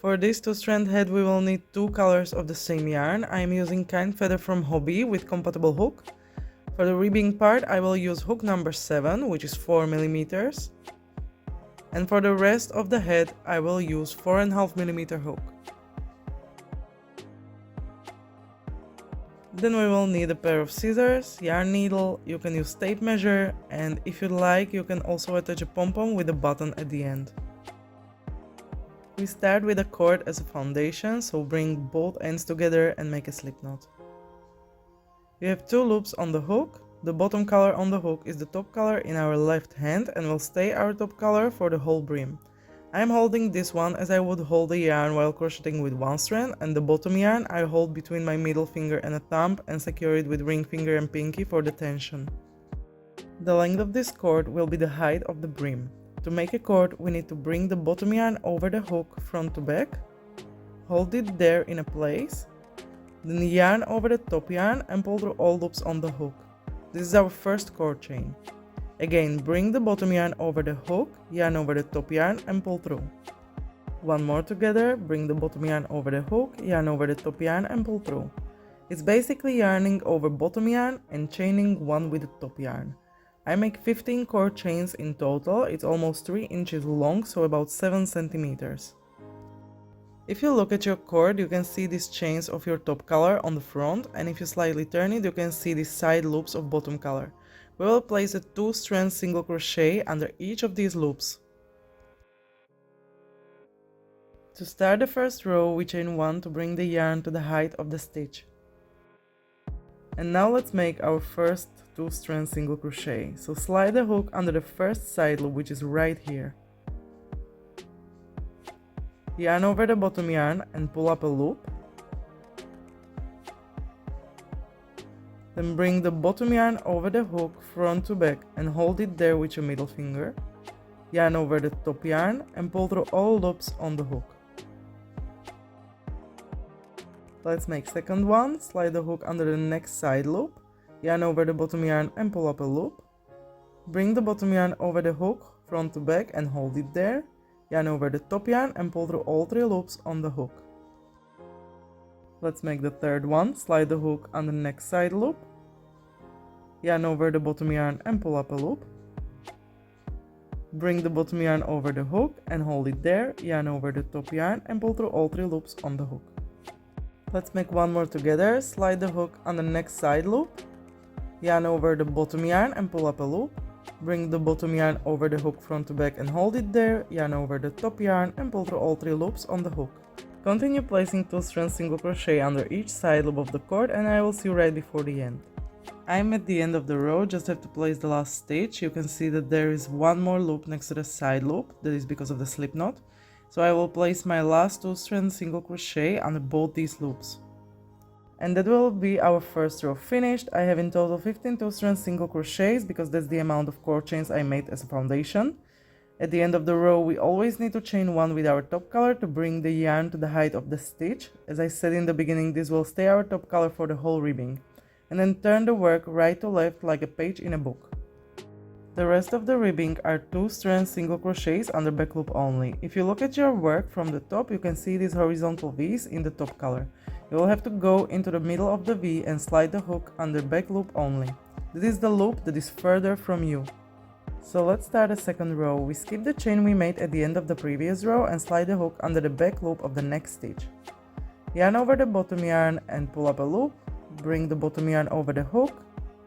For this two-strand head we will need two colors of the same yarn. I am using Kind Feather from Hobby with compatible hook. For the ribbing part I will use hook number 7, which is 4 mm. And for the rest of the head I will use 4.5 mm hook. Then we will need a pair of scissors, yarn needle, you can use tape measure, and if you like you can also attach a pom-pom with a button at the end. We start with a cord as a foundation, so bring both ends together and make a slip knot. We have two loops on the hook. The bottom color on the hook is the top color in our left hand and will stay our top color for the whole brim. I am holding this one as I would hold the yarn while crocheting with one strand, and the bottom yarn I hold between my middle finger and a thumb and secure it with ring finger and pinky for the tension. The length of this cord will be the height of the brim. To make a cord we need to bring the bottom yarn over the hook front to back, hold it there in a place, then yarn over the top yarn and pull through all loops on the hook. This is our first cord chain. Again, bring the bottom yarn over the hook, yarn over the top yarn and pull through. One more together, bring the bottom yarn over the hook, yarn over the top yarn and pull through. It's basically yarning over bottom yarn and chaining one with the top yarn. I make 15 cord chains in total. It's almost 3 inches long, so about 7 centimeters. If you look at your cord, you can see these chains of your top color on the front, and if you slightly turn it, you can see these side loops of bottom color. We will place a 2-strand single crochet under each of these loops. To start the first row, we chain 1 to bring the yarn to the height of the stitch. And now let's make our first 2-strand single crochet. So slide the hook under the first side loop, which is right here. Yarn over the bottom yarn and pull up a loop. Then bring the bottom yarn over the hook front to back and hold it there with your middle finger. Yarn over the top yarn and pull through all loops on the hook. Let's make second one. Slide the hook under the next side loop. Yarn over the bottom yarn and pull up a loop. Bring the bottom yarn over the hook front to back and hold it there. Yarn over the top yarn and pull through all 3 loops on the hook. Let's make the third one. Slide the hook on the next side loop. Yarn over the bottom yarn and pull up a loop. Bring the bottom yarn over the hook and hold it there. Yarn over the top yarn and pull through all 3 loops on the hook. Let's make one more together. Slide the hook on the next side loop. Yarn over the bottom yarn and pull up a loop. Bring the bottom yarn over the hook front to back and hold it there. Yarn over the top yarn and pull through all 3 loops on the hook. Continue placing 2-strand single crochet under each side loop of the cord, and I will see you right before the end. I'm at the end of the row, just have to place the last stitch. You can see that there is one more loop next to the side loop. That is because of the slip knot. So I will place my last 2-strand single crochet under both these loops. And that will be our first row finished. I have in total 15 2-strand single crochets because that's the amount of cord chains I made as a foundation. At the end of the row we always need to chain 1 with our top color to bring the yarn to the height of the stitch. As I said in the beginning, this will stay our top color for the whole ribbing. And then turn the work right to left like a page in a book. The rest of the ribbing are 2-strand single crochets under back loop only. If you look at your work from the top, you can see these horizontal V's in the top color. You will have to go into the middle of the V and slide the hook under back loop only. This is the loop that is further from you. So let's start the second row. We skip the chain we made at the end of the previous row and slide the hook under the back loop of the next stitch. Yarn over the bottom yarn and pull up a loop. Bring the bottom yarn over the hook,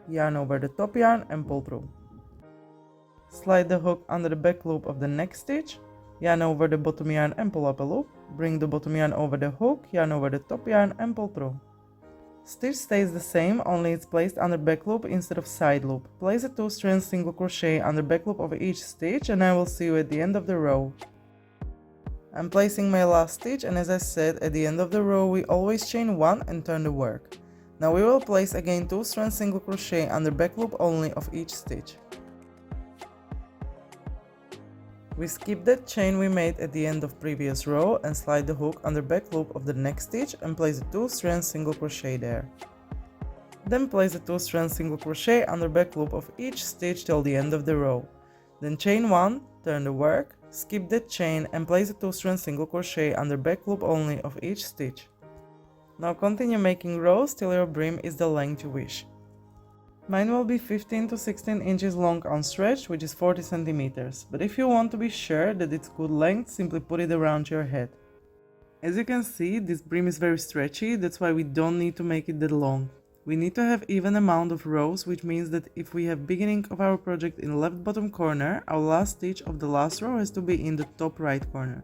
yarn over the top yarn and pull through. Slide the hook under the back loop of the next stitch, yarn over the bottom yarn and pull up a loop. Bring the bottom yarn over the hook, yarn over the top yarn and pull through. Stitch stays the same, only it's placed under back loop instead of side loop. Place a 2-strand single crochet under back loop of each stitch and I will see you at the end of the row. I'm placing my last stitch, and as I said, at the end of the row we always chain 1 and turn the work. Now we will place again 2-strand single crochet under back loop only of each stitch. We skip that chain we made at the end of previous row and slide the hook under back loop of the next stitch and place a 2-strand single crochet there. Then place a 2-strand single crochet under back loop of each stitch till the end of the row. Then chain 1, turn the work, Skip that chain and place a 2-strand single crochet under back loop only of each stitch. Now continue making rows till your brim is the length you wish. Mine will be 15 to 16 inches long on stretch, which is 40 centimeters, but if you want to be sure that it's good length, simply put it around your head. As you can see, this brim is very stretchy, that's why we don't need to make it that long. We need to have even amount of rows, which means that if we have beginning of our project in left bottom corner, our last stitch of the last row has to be in the top right corner.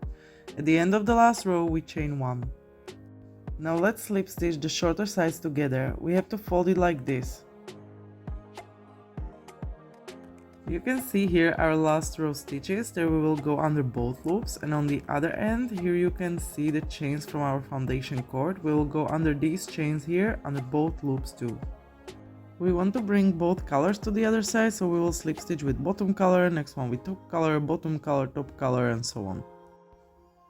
At the end of the last row, we chain 1. Now let's slip stitch the shorter sides together. We have to fold it like this. You can see here our last row stitches, there we will go under both loops, and on the other end here you can see the chains from our foundation cord. We will go under these chains here under both loops too. We want to bring both colors to the other side, so we will slip stitch with bottom color, next one with top color, bottom color, top color, and so on.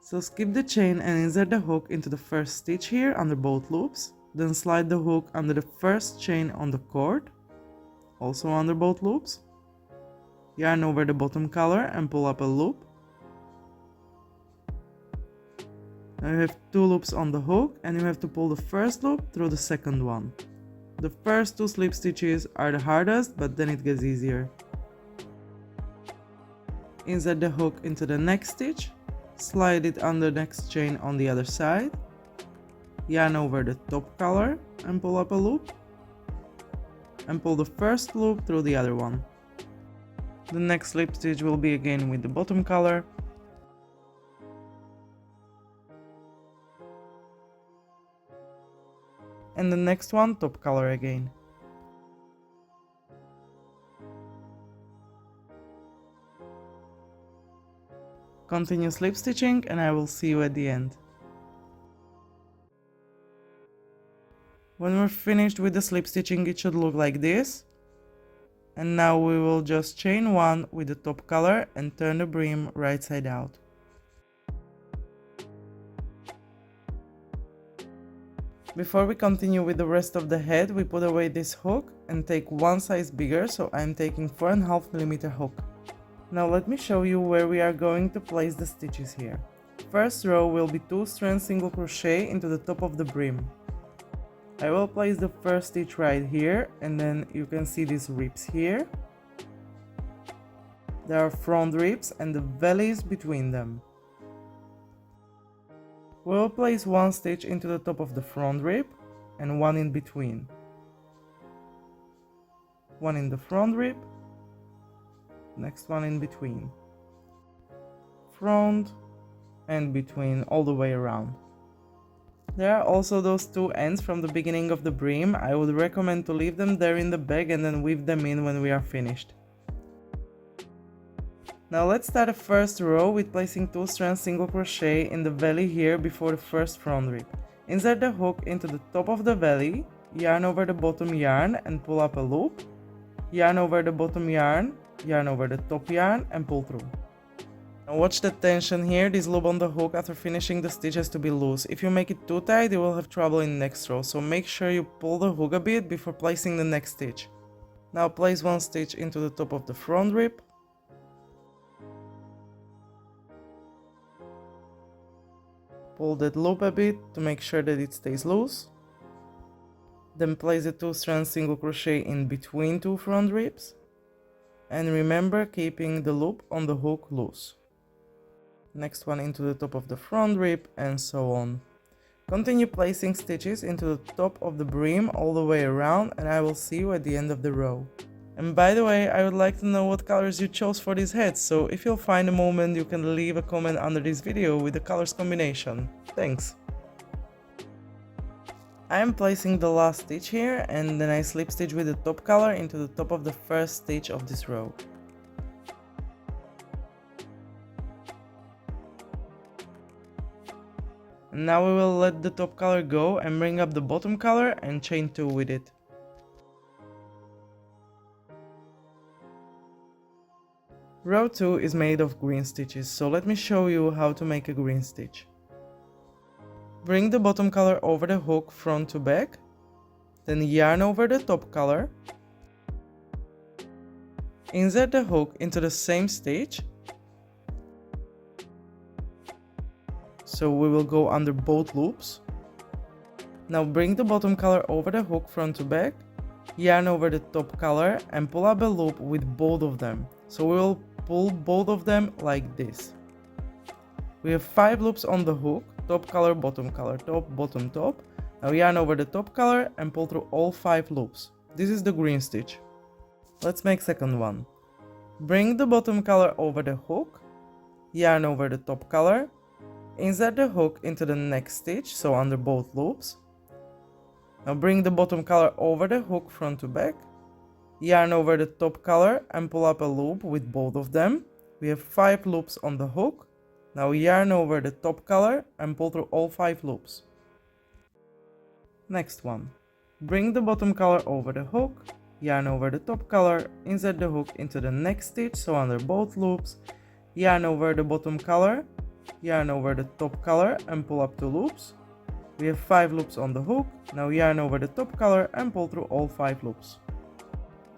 So skip the chain and insert the hook into the first stitch here under both loops, then slide the hook under the first chain on the cord, also under both loops. Yarn over the bottom color and pull up a loop. Now you have 2 loops on the hook and you have to pull the first loop through the second one. The first 2 slip stitches are the hardest, but then it gets easier. Insert the hook into the next stitch, slide it under the next chain on the other side, yarn over the top color and pull up a loop, and pull the first loop through the other one. The next slip stitch will be again with the bottom color. And the next one top color again. Continue slip stitching and I will see you at the end. When we're finished with the slip stitching, it should look like this. And now we will just chain 1 with the top color and turn the brim right side out. Before we continue with the rest of the head, we put away this hook and take 1 size bigger, so I'm taking 4.5 mm hook. Now let me show you where we are going to place the stitches here. First row will be 2-strand single crochet into the top of the brim. I will place the first stitch right here, and then you can see these ribs here. There are front ribs and the valleys between them. We will place 1 stitch into the top of the front rib and 1 in between. 1 in the front rib, next one in between. Front and between all the way around. There are also those 2 ends from the beginning of the brim. I would recommend to leave them there in the bag and then weave them in when we are finished. Now let's start the first row with placing 2-strand single crochet in the valley here before the first front rib. Insert the hook into the top of the valley, yarn over the bottom yarn and pull up a loop, yarn over the bottom yarn, yarn over the top yarn and pull through. Now watch the tension here. This loop on the hook after finishing the stitch has to be loose. If you make it too tight, you will have trouble in the next row, so make sure you pull the hook a bit before placing the next stitch. Now place 1 stitch into the top of the front rib. Pull that loop a bit to make sure that it stays loose. Then place a 2-strand single crochet in between 2 front ribs. And remember keeping the loop on the hook loose. Next one into the top of the front rib and so on. Continue placing stitches into the top of the brim all the way around and I will see you at the end of the row. And by the way, I would like to know what colors you chose for these heads, so if you'll find a moment you can leave a comment under this video with the colors combination. Thanks! I am placing the last stitch here and then I slip stitch with the top color into the top of the first stitch of this row. And now we will let the top color go and bring up the bottom color and chain 2 with it. Row 2 is made of green stitches, so let me show you how to make a green stitch. Bring the bottom color over the hook front to back, then yarn over the top color, insert the hook into the same stitch, so we will go under both loops. Now bring the bottom color over the hook front to back, yarn over the top color and pull up a loop with both of them. So we will pull both of them like this. We have 5 loops on the hook, top color, top, bottom, top. Now yarn over the top color and pull through all 5 loops. This is the green stitch. Let's make second one. Bring the bottom color over the hook, yarn over the top color, insert the hook into the next stitch, so under both loops. Now bring the bottom color over the hook front to back, yarn over the top color and pull up a loop with both of them. We have 5 loops on the hook. Now yarn over the top color and pull through all 5 loops. Next one. Bring the bottom color over the hook, yarn over the top color, insert the hook into the next stitch, so under both loops, yarn over the bottom color, yarn over the top color and pull up 2 loops. We have 5 loops on the hook. Now yarn over the top color and pull through all 5 loops.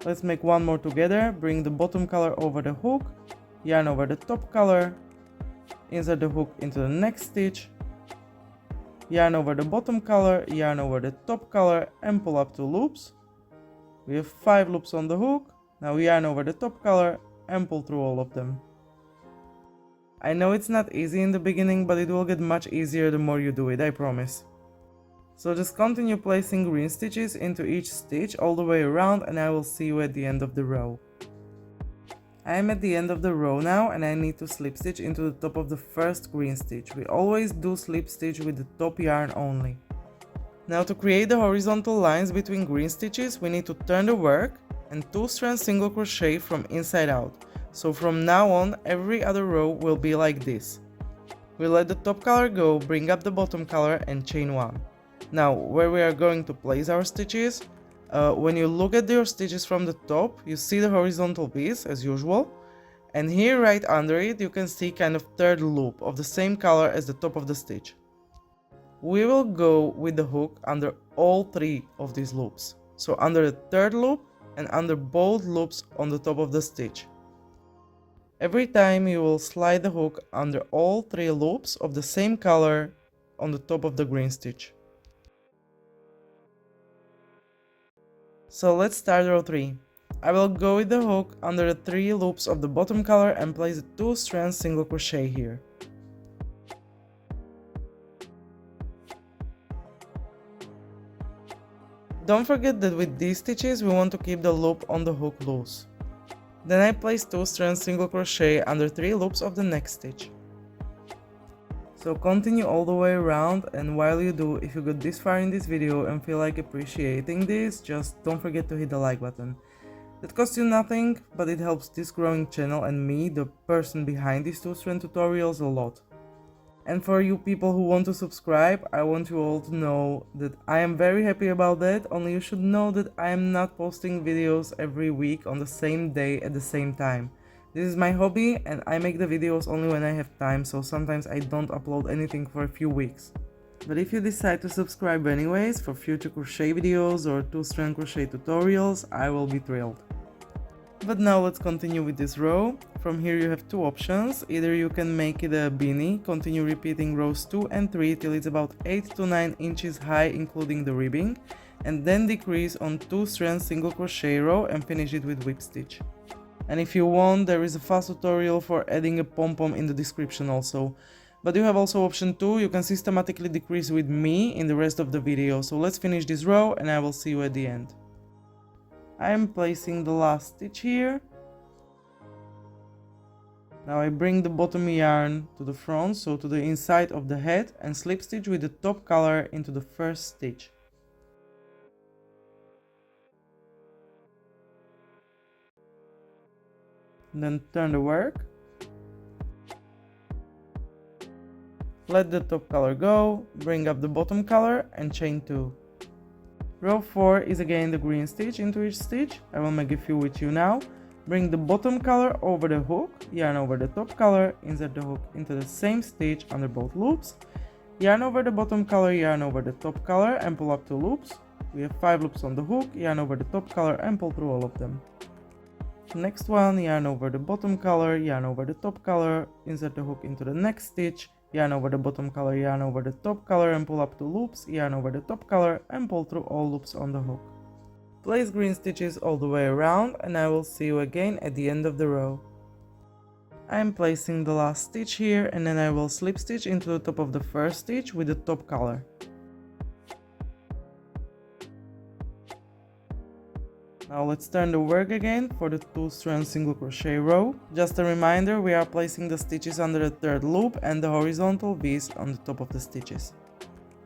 Let's make one more together. Bring the bottom color over the hook, yarn over the top color, insert the hook into the next stitch, yarn over the bottom color, yarn over the top color and pull up 2 loops. We have 5 loops on the hook. Now yarn over the top color and pull through all of them. I know it's not easy in the beginning, but it will get much easier the more you do it, I promise. So just continue placing green stitches into each stitch all the way around and I will see you at the end of the row. I am at the end of the row now and I need to slip stitch into the top of the first green stitch. We always do slip stitch with the top yarn only. Now to create the horizontal lines between green stitches, we need to turn the work and 2-strand single crochet from inside out. So from now on, every other row will be like this. We let the top color go, bring up the bottom color and chain 1. Now where we are going to place our stitches, when you look at your stitches from the top, you see the horizontal piece as usual, and here right under it you can see kind of third loop of the same color as the top of the stitch. We will go with the hook under all 3 of these loops, so under the third loop and under both loops on the top of the stitch. Every time you will slide the hook under all 3 loops of the same color on the top of the green stitch. So let's start row 3. I will go with the hook under the 3 loops of the bottom color and place a 2-strand single crochet here. Don't forget that with these stitches we want to keep the loop on the hook loose. Then I place 2-strand single crochet under 3 loops of the next stitch. So continue all the way around, and while you do, if you got this far in this video and feel like appreciating this, just don't forget to hit the like button. That costs you nothing, but it helps this growing channel and me, the person behind these 2-strand tutorials, a lot. And for you people who want to subscribe, I want you all to know that I am very happy about that, only you should know that I am not posting videos every week on the same day at the same time. This is my hobby and I make the videos only when I have time, so sometimes I don't upload anything for a few weeks. But if you decide to subscribe anyways for future crochet videos or 2-strand crochet tutorials, I will be thrilled. But now let's continue with this row. From here you have 2 options. Either you can make it a beanie, continue repeating rows 2 and 3 till it's about 8 to 9 inches high including the ribbing, and then decrease on 2-strand single crochet row and finish it with whip stitch. And if you want, there is a fast tutorial for adding a pom-pom in the description also. But you have also option 2, you can systematically decrease with me in the rest of the video. So let's finish this row and I will see you at the end. I am placing the last stitch here. Now I bring the bottom yarn to the front, so to the inside of the head, and slip stitch with the top color into the first stitch. Then turn the work. Let the top color go, bring up the bottom color and chain 2. Row 4 is again the green stitch into each stitch. I will make a few with you now. Bring the bottom color over the hook, yarn over the top color, insert the hook into the same stitch under both loops. Yarn over the bottom color, yarn over the top color and pull up 2 loops. We have 5 loops on the hook, yarn over the top color and pull through all of them. Next one, yarn over the bottom color, yarn over the top color, insert the hook into the next stitch, yarn over the bottom color, yarn over the top color and pull up 2 loops, yarn over the top color and pull through all loops on the hook. Place green stitches all the way around and I will see you again at the end of the row. I am placing the last stitch here and then I will slip stitch into the top of the first stitch with the top color. Now let's turn the work again for the 2-strand single crochet row. Just a reminder, we are placing the stitches under the third loop and the horizontal V's on the top of the stitches.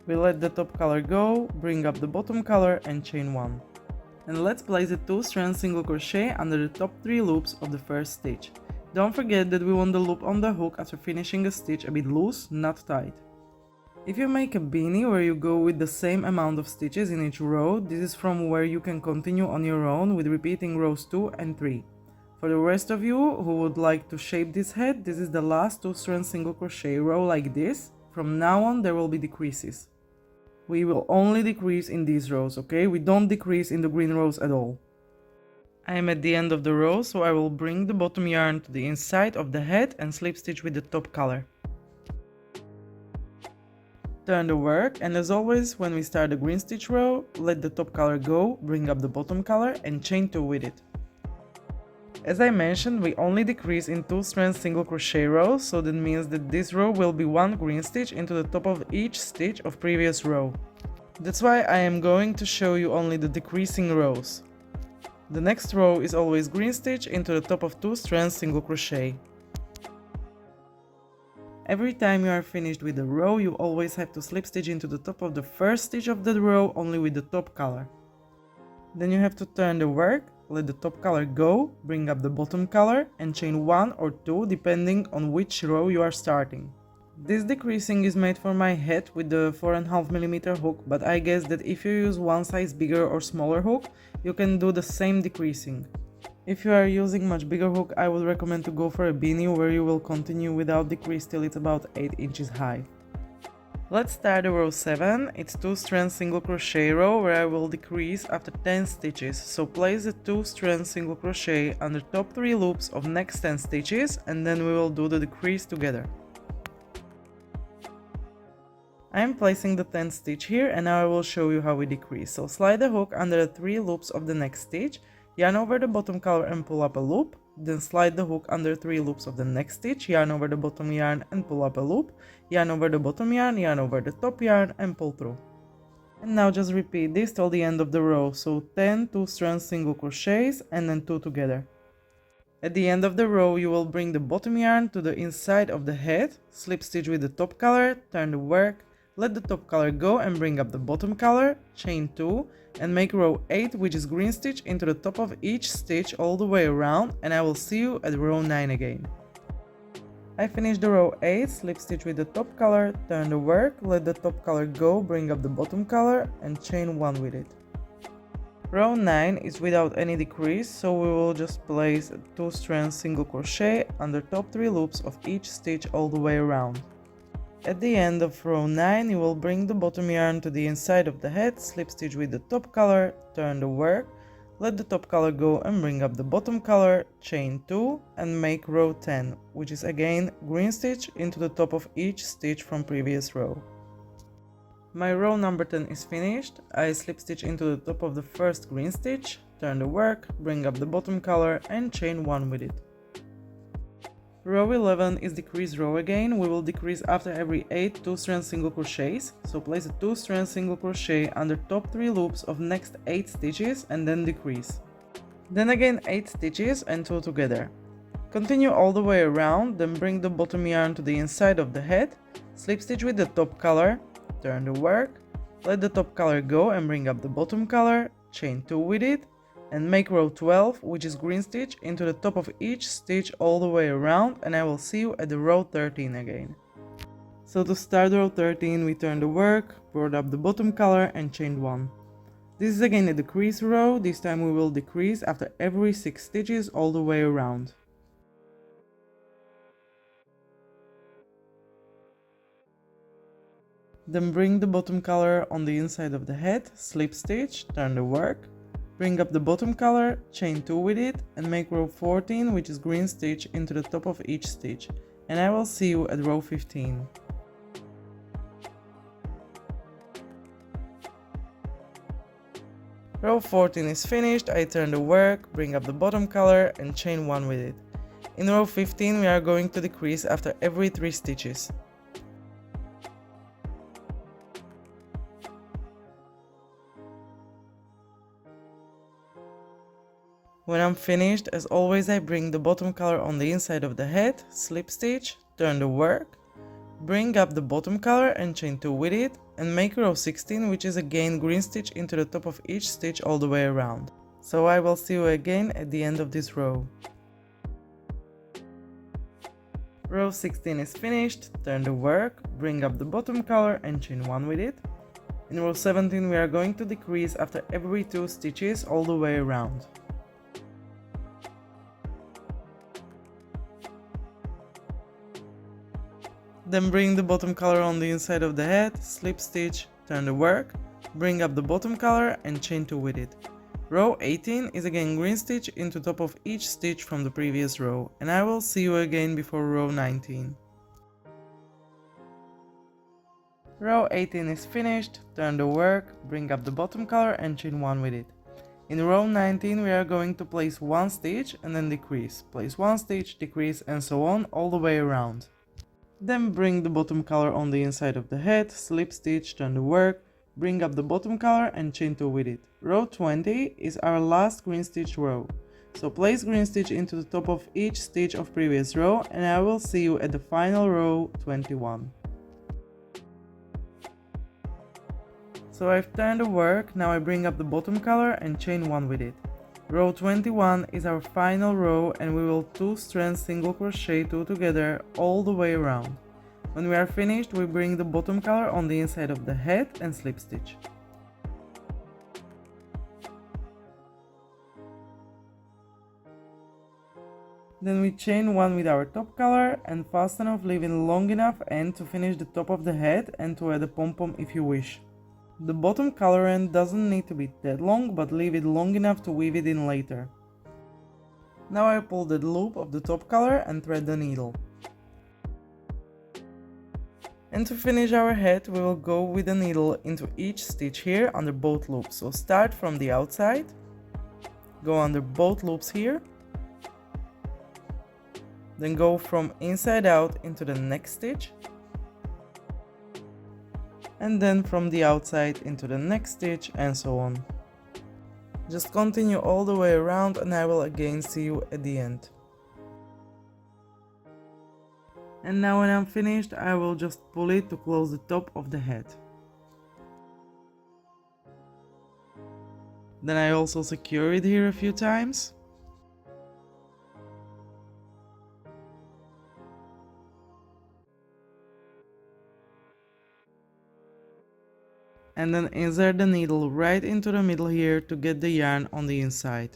We let the top color go, bring up the bottom color and chain 1. And let's place the 2-strand single crochet under the top 3 loops of the first stitch. Don't forget that we want the loop on the hook after finishing a stitch a bit loose, not tight. If you make a beanie where you go with the same amount of stitches in each row, this is from where you can continue on your own with repeating rows 2 and 3. For the rest of you who would like to shape this head, this is the last 2-strand single crochet row like this. From now on there will be decreases. We will only decrease in these rows, okay? We don't decrease in the green rows at all. I am at the end of the row, so I will bring the bottom yarn to the inside of the head and slip stitch with the top color. Turn the work, and as always when we start the green stitch row, let the top color go, bring up the bottom color and chain 2 with it. As I mentioned, we only decrease in 2-strand single crochet rows, so that means that this row will be 1 green stitch into the top of each stitch of previous row. That's why I am going to show you only the decreasing rows. The next row is always green stitch into the top of 2-strand single crochet. Every time you are finished with the row, you always have to slip stitch into the top of the first stitch of the row only with the top color. Then you have to turn the work, let the top color go, bring up the bottom color and chain 1 or 2 depending on which row you are starting. This decreasing is made for my head with the 4.5mm hook, but I guess that if you use one size bigger or smaller hook, you can do the same decreasing. If you are using much bigger hook, I would recommend to go for a beanie where you will continue without decrease till it's about 8 inches high. Let's start the row 7. It's 2-strand single crochet row where I will decrease after 10 stitches. So place the 2-strand single crochet under top 3 loops of next 10 stitches and then we will do the decrease together. I am placing the 10th stitch here and now I will show you how we decrease. So slide the hook under the 3 loops of the next stitch, yarn over the bottom color and pull up a loop, then slide the hook under 3 loops of the next stitch, yarn over the bottom yarn and pull up a loop, yarn over the bottom yarn over the top yarn and pull through. And now just repeat this till the end of the row, so 10 2-strand single crochets and then 2 together. At the end of the row you will bring the bottom yarn to the inside of the head, slip stitch with the top color, turn the work, let the top color go and bring up the bottom color, chain 2 and make row 8, which is green stitch into the top of each stitch all the way around, and I will see you at row 9 again. I finished the row 8, slip stitch with the top color, turn the work, let the top color go, bring up the bottom color and chain 1 with it. Row 9 is without any decrease, so we will just place a 2-strand single crochet under top 3 loops of each stitch all the way around. At the end of row 9 you will bring the bottom yarn to the inside of the head, slip stitch with the top color, turn the work, let the top color go and bring up the bottom color, chain 2 and make row 10, which is again green stitch into the top of each stitch from previous row. My row number 10 is finished. I slip stitch into the top of the first green stitch, turn the work, bring up the bottom color and chain 1 with it. Row 11 is decrease row again. We will decrease after every 8 2-strand single crochets, so place a 2-strand single crochet under top 3 loops of next 8 stitches and then decrease. Then again 8 stitches and 2 together. Continue all the way around, then bring the bottom yarn to the inside of the head, slip stitch with the top color, turn the work, let the top color go and bring up the bottom color, chain 2 with it, and make row 12, which is green stitch, into the top of each stitch all the way around, and I will see you at the row 13 again. So to start row 13 we turn the work, brought up the bottom color and chained 1. This is again a decrease row. This time we will decrease after every 6 stitches all the way around. Then bring the bottom color on the inside of the head, slip stitch, turn the work, bring up the bottom color, chain 2 with it and make row 14, which is green stitch, into the top of each stitch, and I will see you at row 15. Row 14 is finished. I turn the work, bring up the bottom color and chain 1 with it. In row 15 we are going to decrease after every 3 stitches. When I'm finished, as always, I bring the bottom color on the inside of the head, slip stitch, turn the work, bring up the bottom color and chain 2 with it, and make row 16, which is again green stitch into the top of each stitch all the way around. So I will see you again at the end of this row. Row 16 is finished, turn the work, bring up the bottom color and chain 1 with it. In row 17 we are going to decrease after every 2 stitches all the way around. Then bring the bottom color on the inside of the head, slip stitch, turn the work, bring up the bottom color and chain 2 with it. Row 18 is again green stitch into top of each stitch from the previous row, and I will see you again before row 19. Row 18 is finished, turn the work, bring up the bottom color and chain 1 with it. In row 19 we are going to place 1 stitch and then decrease, place 1 stitch, decrease and so on all the way around. Then bring the bottom color on the inside of the head, slip stitch, turn the work, bring up the bottom color and chain 2 with it. Row 20 is our last green stitch row. So place green stitch into the top of each stitch of previous row and I will see you at the final row 21. So I've turned the work, now I bring up the bottom color and chain 1 with it. Row 21 is our final row and we will 2 strands single crochet 2 together all the way around. When we are finished, we bring the bottom color on the inside of the head and slip stitch. Then we chain 1 with our top color and fasten off, leaving long enough end to finish the top of the head and to add a pom-pom if you wish. The bottom color end doesn't need to be that long, but leave it long enough to weave it in later. Now I pull the loop of the top color and thread the needle. And to finish our head, we will go with the needle into each stitch here under both loops. So start from the outside, go under both loops here, then go from inside out into the next stitch, and then from the outside into the next stitch and so on. Just continue all the way around and I will again see you at the end. And now when I'm finished, I will just pull it to close the top of the head. Then I also secure it here a few times. And then insert the needle right into the middle here to get the yarn on the inside.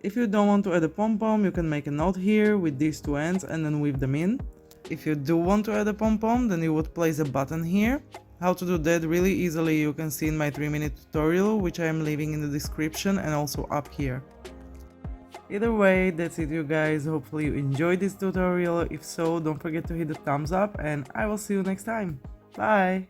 If you don't want to add a pom-pom, you can make a knot here with these 2 ends and then weave them in. If you do want to add a pom-pom, then you would place a button here. How to do that really easily you can see in my 3-minute tutorial, which I am leaving in the description and also up here. Either way, that's it you guys, hopefully you enjoyed this tutorial. If so, don't forget to hit the thumbs up and I will see you next time. Bye!